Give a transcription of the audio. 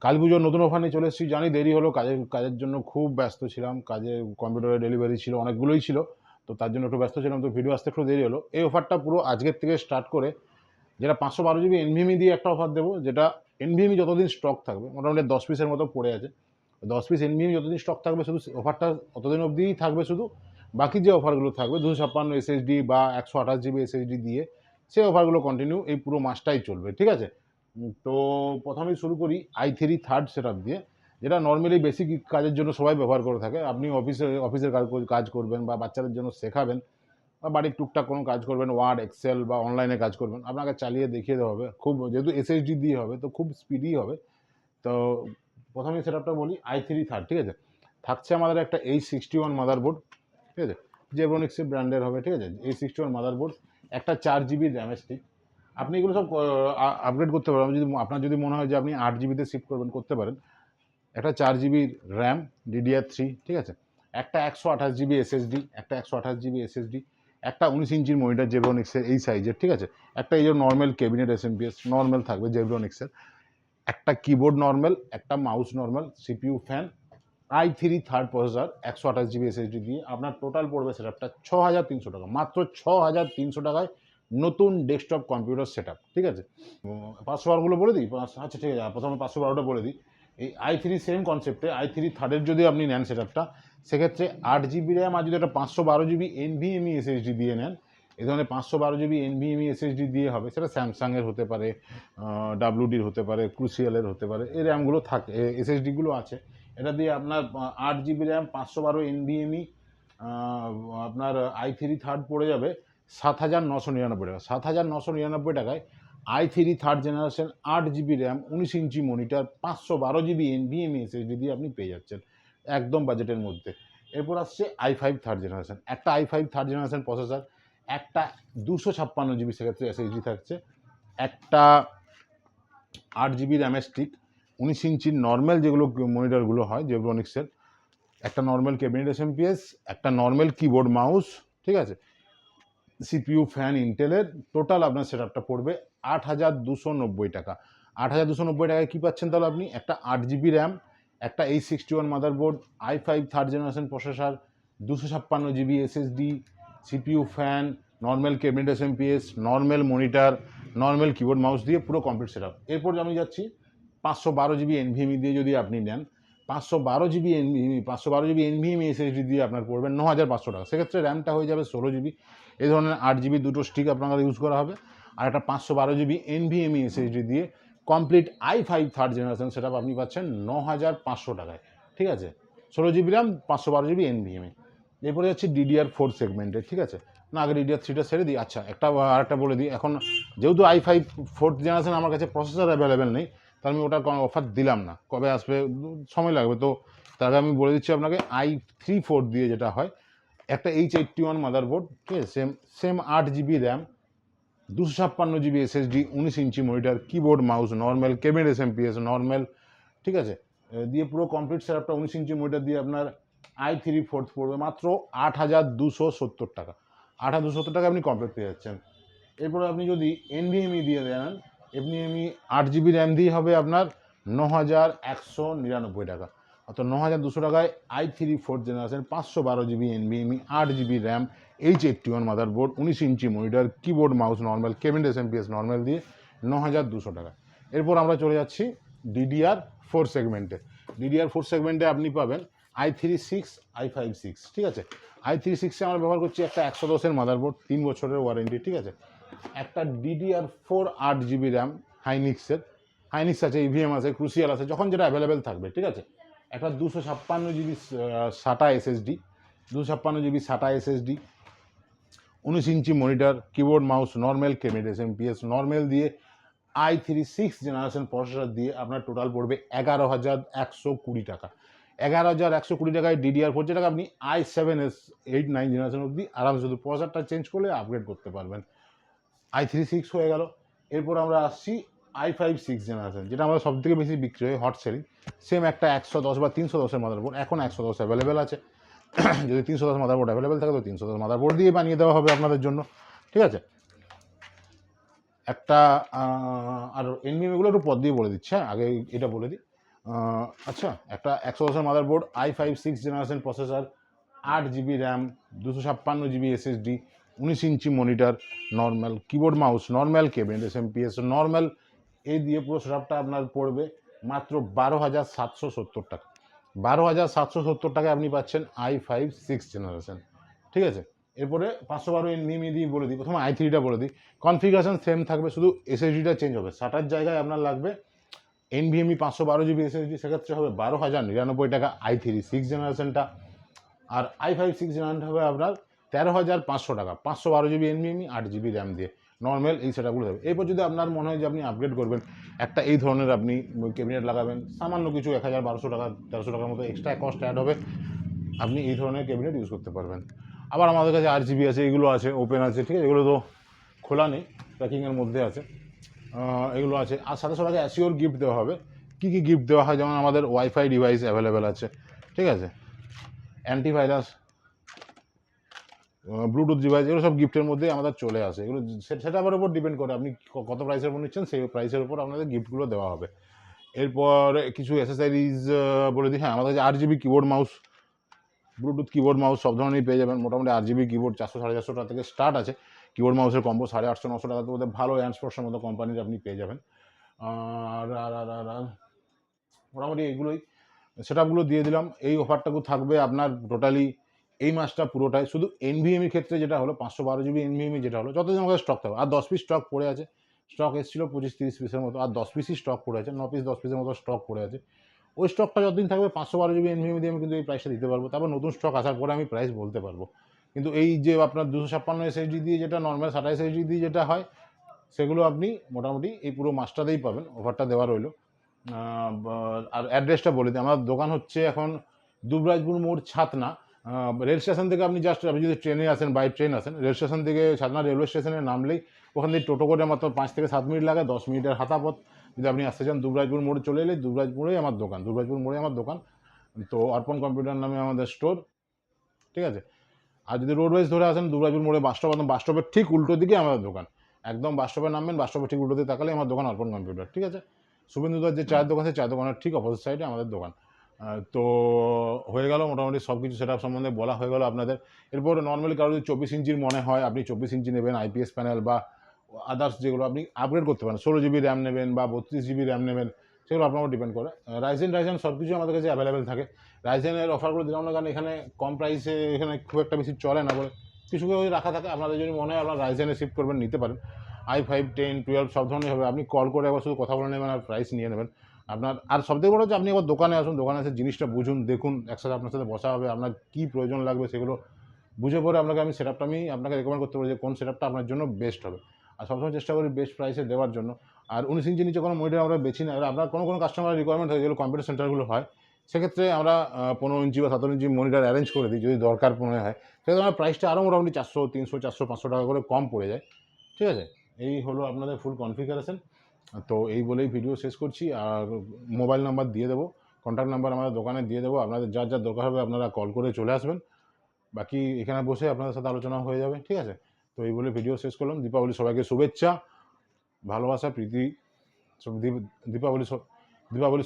কালী পুজোর নতুন অফার নিয়ে চলে এসেছি, জানি দেরি হলো, কাজের জন্য খুব ব্যস্ত ছিলাম, কাজে কম্পিউটারে ডেলিভারি ছিল, অনেকগুলোই ছিল, তো তার জন্য একটু ব্যস্ত ছিলাম, তো ভিডিও আসতে একটু দেরি হলো। এই অফারটা পুরো আজকের থেকে স্টার্ট করে, যেটা 512 জিবি এনভিএমই দিয়ে একটা অফার দেবো, যেটা এনভিএমই যতদিন স্টক থাকবে, মোটামুটি 10 পিসের মতো পড়ে আছে, 10 পিস এনভিএমই যতদিন স্টক থাকবে, শুধু অফারটা অতদিন অবধিই থাকবে। শুধু বাকি যে অফারগুলো থাকবে 256 এসএসডি বা 128 জিবি এসএসডি দিয়ে, সেই অফারগুলো কন্টিনিউ এই পুরো মাসটাই চলবে, ঠিক আছে? তো প্রথমেই শুরু করি i3 থার্ড সেট দিয়ে, যেটা নর্মালি বেসিক কাজের জন্য সবাই ব্যবহার করে থাকে। আপনি অফিসের কাজ করবেন, বা বাচ্চাদের জন্য শেখাবেন, বা বাড়ির টুকটাক কোনো কাজ করবেন, ওয়ার্ড, এক্সেল বা অনলাইনে কাজ করবেন, আপনাকে চালিয়ে দেখিয়ে দেওয়া হবে। খুব, যেহেতু এসএসডি দিয়ে হবে, তো খুব স্পিডি হবে। তো প্রথমে সেটআপটা বলি, i3 থার্ড, ঠিক আছে? থাকছে আমাদের একটা H61 মাদারবোর্ড, ঠিক আছে? জেব্রনিক্সের ব্র্যান্ডের হবে, ঠিক আছে? H61 মাদারবোর্ড, একটা 4 জিবি র্যামের স্টিক। আপনি এগুলো সব আপগ্রেড করতে পারেন। আপনার যদি মনে হয় যে আপনি 8 জিবিতে শিফট করবেন, করতে পারেন। একটা 4 জিবি র্যাম DDR3, ঠিক আছে? একটা 128 জিবি এসএসডি, একটা 128 জিবি এসএসডি, একটা 19 ইঞ্চির মনিটর জেব্রনিক্সের এই সাইজের, ঠিক আছে? একটা এই যে নর্মাল ক্যাবিনেট এসএমপিএস নর্মাল থাকবে জেব্রনিক্সের, একটা কিবোর্ড নর্মাল, একটা mouse normal, CPU fan, i3 third processor, 128 GB SSD দিয়ে আপনার টোটাল পড়বে সেটআপটা 6300 টাকা, মাত্র 6300 টাকায় নতুন ডেস্কটপ কম্পিউটার সেটআপ, ঠিক আছে? 512গুলো বলে দিই। আচ্ছা, ঠিক আছে, প্রথমে 512টা বলে দিই। এই i3 সেম কনসেপ্টে i3 থার্ডের যদি আপনি নেন সেটআপটা, সেক্ষেত্রে 8 জিবি র্যাম আর যদি একটা 512 জিবি এনভিএমই এসএসডি দিয়ে নেন, এই ধরনের 512 জিবি এনভিএমই এসএসডি দিয়ে হবে। সেটা স্যামসাংয়ের হতে পারে, ডাব্লিউডির হতে পারে, ক্রুসিয়ালের হতে পারে, এই র্যামগুলো থাকে, এসএসডিগুলো আছে। এটা দিয়ে আপনার 8 জিবি র্যাম 512 এনভিএমই আপনার i3 থার্ড পড়ে যাবে 7,999 টাকা। 7,999 টাকায় i3 third generation 8 GB RAM 19 inch monitor 512 GB NVMe SSD দিয়ে আপনি পেয়ে যাচ্ছেন একদম বাজেটের মধ্যে। এরপর আসছে i5 থার্ড জেনারেশন, একটা i5 থার্ড জেনারেশন প্রসেসর, একটা 256 জিবি সেক্ষেত্রে এসএসডি থাকছে, একটা 8 জিবি র্যামের স্টিক, 19 ইঞ্চির নর্মাল যেগুলো মনিটরগুলো হয় জেব্রনিক্সের, একটা নর্মাল ক্যাবিনেট এসএমপিএস, একটা নর্মাল কিবোর্ড মাউস, ঠিক আছে? সিপিইউ ফ্যান ইন্টেলের, টোটাল আপনার সেটআপটা পড়বে 8,290 টাকা। 8,290 টাকায় কী পাচ্ছেন তাহলে আপনি? একটা 8 জিবি র্যাম, একটা H61 motherboard, i5 third generation processor, 256 GB SSD, CPU fan, normal cabinet SMPS, normal monitor, normal keyboard mouse দিয়ে পুরো কমপ্লিট সেটআপ। এরপর আমি যাচ্ছি 512 জিবি এনভিএমই দিয়ে যদি আপনি নেন, 512 জিবি এনভিএমই এসএসডি দিয়ে আপনার পড়বে 9,500 টাকা। সেক্ষেত্রে র্যামটা হয়ে যাবে 16 জিবি, এই ধরনের 8 জিবি দুটো স্টিক আপনার ইউজ করা হবে, আর একটা 512 জিবি এনভিএমই এসএসডি দিয়ে complete i5 third generation setup আপনি পাচ্ছেন 9,500 টাকায়, ঠিক আছে? 16 জিবি র্যাম, 512 জিবি এনভিএমই। এরপরে হচ্ছে DDR4 সেগমেন্টের, ঠিক আছে? না, আগে DDR3টা ছেড়ে দিই। আচ্ছা, আরেকটা বলে দিই, এখন যেহেতু i5 ফোর্থ জেনারেশন আমার কাছে প্রসেসর অ্যাভেলেবেল নেই, তাহলে আমি ওটার কোনো অফার দিলাম না, কবে আসবে সময় লাগবে। তো তার আগে আমি বলে দিচ্ছি আপনাকে, i3 4 দিয়ে যেটা হয়, একটা H81 মাদারবোর্ড, ঠিক আছে? Same 8 GB RAM, 256 GB SSD, 19 inch monitor, keyboard mouse normal, cabinet SMPS normal, ঠিক আছে? দিয়ে পুরো কমপ্লিট সেটআপটা 19 ইঞ্চি মনিটর দিয়ে আপনার i3 ফোর্থ পড়বে মাত্র 8,270 টাকা। 8,270 টাকা আপনি কমপ্লিট পেয়ে যাচ্ছেন। এরপরে আপনি যদি এনভিএমই দিয়ে দেন, এনভিএমই 8 জিবি র্যাম দিয়ে হবে আপনার 9,199 টাকা। অর্থাৎ 9,200 টাকায় i3 fourth generation 512 GB NVMe, 8 GB RAM, H81 motherboard, 19 inch monitor, keyboard mouse normal, cabinet SMPS normal দিয়ে 9,200 টাকা। এরপর আমরা চলে যাচ্ছি DDR4 সেগমেন্টে। DDR4 সেগমেন্টে আপনি পাবেন i3 6, i5 6, ঠিক আছে? i3 6-এ আমরা ব্যবহার করছি একটা 110-এর মাদারবোর্ড, 3 বছরের ওয়ারেন্টি, ঠিক আছে? একটা DDR4 8 জিবি র্যাম হাইনিক্স আছে, ইভিএম আছে, ক্রুসিয়াল আছে, যখন যেটা অ্যাভেলেবেল থাকবে, ঠিক আছে? একটা 256 GB SATA SSD, 256 GB SATA SSD, 19 inch monitor, keyboard mouse normal, cabinet SMPS normal দিয়ে i3 6 জেনারেশন প্রসেসর দিয়ে আপনার টোটাল পড়বে 11,120 টাকা। 11,120 টাকায় DDR4, যেটাকে আপনি i7s 8-9 জেনারেশন অবধি আরামসে শুধু প্রসেসরটা চেঞ্জ করলে আপগ্রেড করতে পারবেন। i3 6 হয়ে গেল। এরপর আমরা আসছি i5 6 জেনারেশন, যেটা আমাদের সব থেকে বেশি বিক্রি হয়, হট সেলিং। সেম একটা 110 বা 310-এর মাদারবোর্ড, এখন 110 অ্যাভেলেবেল আছে। যদি 310 মাদারবোর্ড অ্যাভেলেবেল থাকে, তো 310 মাদারবোর্ড দিয়ে বানিয়ে দেওয়া হবে আপনাদের জন্য, ঠিক আছে? একটা আর এনভিএমগুলো একটু পদ দিয়ে বলে দিচ্ছে, আগে এটা বলে দিই। আচ্ছা, একটা 110 motherboard, i5 6 generation processor, 8 GB RAM, 256 GB SSD, 19 inch monitor, normal keyboard mouse, normal cabinet SMPS normal, এই দিয়ে পুরো সেটআপটা আপনার পড়বে মাত্র 12,770 টাকা। 12,770 টাকায় আপনি পাচ্ছেন i5 6 জেনারেশন। ঠিক আছে, এরপরে 512 এনভিএমই দিয়ে বলে দিই, প্রথমে i3টা বলে দিই। কনফিগারেশন সেম থাকবে, শুধু এসএসডিটা চেঞ্জ হবে। সাটার জায়গায় আপনার লাগবে এনভিএমই 512 জিবি এসএসডি, সেক্ষেত্রে হবে 12,099 টাকা i3 6 জেনারেশনটা। আর i5 6 জেনারেশন হবে আপনার 13,500 টাকা, 512 জিবি এনভিএমই, 8 জিবি র্যাম দিয়ে নর্মাল এই সেটআপগুলো হবে। এরপর যদি আপনার মনে হয় যে আপনি আপগ্রেড করবেন, একটা এই ধরনের আপনি ক্যাবিনেট লাগাবেন, সামান্য কিছু 1,1200 টাকা 1,300 টাকার মতো এক্সট্রা কস্ট অ্যাড হবে, আপনি এই ধরনের ক্যাবিনেট ইউজ করতে পারবেন। আবার আমাদের কাছে 8 জিবি আছে, এগুলো আছে, ওপেন আছে, ঠিক আছে, এগুলো তো খোলা নেই, প্যাকিংয়ের মধ্যে আছে, এগুলো আছে। আর সাথে সাথে অ্যাসিওর গিফট দেওয়া হবে। কী কী গিফট দেওয়া হয়, যেমন আমাদের ওয়াইফাই ডিভাইস অ্যাভেলেবেল আছে, ঠিক আছে, অ্যান্টিভাইরাস, ব্লুটুথ ডিভাইস, এগুলো সব গিফটের মধ্যে আমাদের চলে আসে। এগুলো সেটার উপর ডিপেন্ড করে আপনি কত প্রাইসের উপর নিচ্ছেন, সেই প্রাইসের উপর আপনাদের গিফটগুলো দেওয়া হবে। এরপর কিছু অ্যাসেসারিজ বলে দিই। হ্যাঁ, আমাদের কাছে 8 GB keyboard mouse, Bluetooth keyboard mouse সব ধরনেরই পেয়ে যাবেন। মোটামুটি 8 জিবি কিবোর্ড 400-450 টাকা থেকে স্টার্ট আছে। কিবোর্ড মাউসের কম্বো 850-900 টাকার মধ্যে ভালো অ্যান্ডস্পোর্টসের মতো কোম্পানির আপনি পেয়ে যাবেন। আর আর আর আর আর মোটামুটি এইগুলোই সেটআপগুলো দিয়ে দিলাম। এই অফারটাও থাকবে আপনার টোটালি এই মাসটা পুরোটাই। শুধু এনভিএমির ক্ষেত্রে যেটা হলো 512 জিবি এনভিএমি যেটা হলো, যতদিন আমাদের স্টক থাকবে, আর 10 পিস স্টক পড়ে আছে। স্টক এসেছিল 25-30 পিসের মতো, আর 10 পিসই স্টক পড়ে আছে, 9 পিস 10 পিসের মতো স্টক পড়ে আছে। ওই স্টকটা যতদিন থাকবে 512 জিবি এনভিএমি দিয়ে আমি কিন্তু এই প্রাইসটা দিতে পারবো। তারপর নতুন স্টক আসার পরে আমি প্রাইস বলতে পারবো। কিন্তু এই যে আপনার 256 এসএসডি দিয়ে যেটা নর্মাল, 27 এসএসডি দিয়ে যেটা হয়, সেগুলো আপনি মোটামুটি এই পুরো মাসটাতেই পাবেন। অফারটা দেওয়া রইলো। আর অ্যাড্রেসটা বলে দিই, আমার দোকান হচ্ছে এখন দুবরাজপুর মোড়, ছাতনা। রেল স্টেশন থেকে আপনি জাস্ট, আপনি যদি ট্রেনে আসেন, বাই ট্রেন আসেন, রেল স্টেশন থেকে ছাতনা রেলওয়ে স্টেশনে নামলেই ওখান থেকে টোটো করে মাত্র 5 থেকে 7 মিনিট লাগে, 10 মিনিটের হাঁটা পথ। যদি আপনি আসতে চান দুবরাজপুর মোড়ে চলে এলে, দুবরাজপুরেই আমার দোকান, দুবরাজপুর মোড়ে আমার দোকান। তো অর্পণ কম্পিউটার নামে আমাদের স্টোর, ঠিক আছে। আর যদি রোডওয়াইজ ধরে আসেন, দুবরাজপুর মোড়ে বাস স্টপ, একদম বাস স্টপের ঠিক উল্টো দিকে আমাদের দোকান। একদম বাস স্টপে নামবেন, বাস স্টপের ঠিক উল্টো দিকে তাকালে আমার দোকান অর্পণ কম্পিউটার, ঠিক আছে। শুভেন্দুদার যে চায়ের দোকান আছে, চায়ের দোকানের ঠিক অপোজিট সাইডে আমাদের দোকান। তো হয়ে গেল মোটামুটি সব কিছু সেটআপ সম্বন্ধে বলা হয়ে গেল আপনাদের। এরপর নর্মালি কারো যদি 24 ইঞ্চির মনে হয়, আপনি 24 ইঞ্চি নেবেন, আইপিএস প্যানেল বা আদার্স যেগুলো আপনি আপগ্রেড করতে পারেন, 16 জিবি র্যাম নেবেন বা 32 জিবি র্যাম নেবেন, সেগুলো আপনার উপর ডিপেন্ড করে। রাইজেন সব কিছু আমাদের কাছে অ্যাভেলেবেল থাকে। রাইজেনের অফারগুলো দিলাম না, কারণ এখানে কম প্রাইসে এখানে খুব একটা বেশি চলে না বলে কিছু কিছু রাখা থাকে। আপনাদের যদি মনে হয় আপনার রাইজেনে শিফট করবেন, নিতে পারেন। i5 10 12 সব ধরনের হবে। আপনি কল করে একবার শুধু কথা বলে নেবেন আর প্রাইস নিয়ে নেবেন আপনার। আর সবথেকে বড় হচ্ছে আপনি আবার দোকানে আসুন, দোকানে এসে জিনিসটা বুঝুন, দেখুন, একসাথে আপনার সাথে বসা হবে, আপনার কী প্রয়োজন লাগবে সেগুলো বুঝে পরে আপনাকে আমি সেটআপটা আমি আপনাকে রেকমেন্ড করতে পারি যে কোন সেটআপটা আপনার জন্য বেস্ট হবে। আর সবসময় চেষ্টা করি বেস্ট প্রাইসে দেওয়ার জন্য। আর 19 ইঞ্চি নিচে কোনো মনিটর আমরা বেছি না। এবার আপনার কোনো কাস্টমার রিকোয়ারমেন্ট হয়, যেগুলো কম্পিউটার সেন্টারগুলো হয়, সেক্ষেত্রে আমরা 15 ইঞ্চি বা 17 ইঞ্চি মনিটর অ্যারেঞ্জ করে দিই যদি দরকার মনে হয়। সেক্ষেত্রে আমার প্রাইসটা আরও মোটামুটি 400, 300, 400, 500 টাকা করে কম পড়ে যায়, ঠিক আছে। এই হলো আপনাদের ফুল কনফিগারেশন। তো এই বলেই ভিডিও শেষ করছি। আর মোবাইল নাম্বার দিয়ে দেবো, কন্ট্যাক্ট নাম্বার আমাদের দোকানে দিয়ে দেবো, আপনাদের যার যার দরকার হবে আপনারা কল করে চলে আসবেন। বাকি এখানে বসে আপনাদের সাথে আলোচনা হয়ে যাবে, ঠিক আছে। তো এই বলে ভিডিও শেষ করলাম। দীপাবলি সবাইকে শুভেচ্ছা, ভালোবাসা, প্রীতি, দীপাবলি দীপাবলি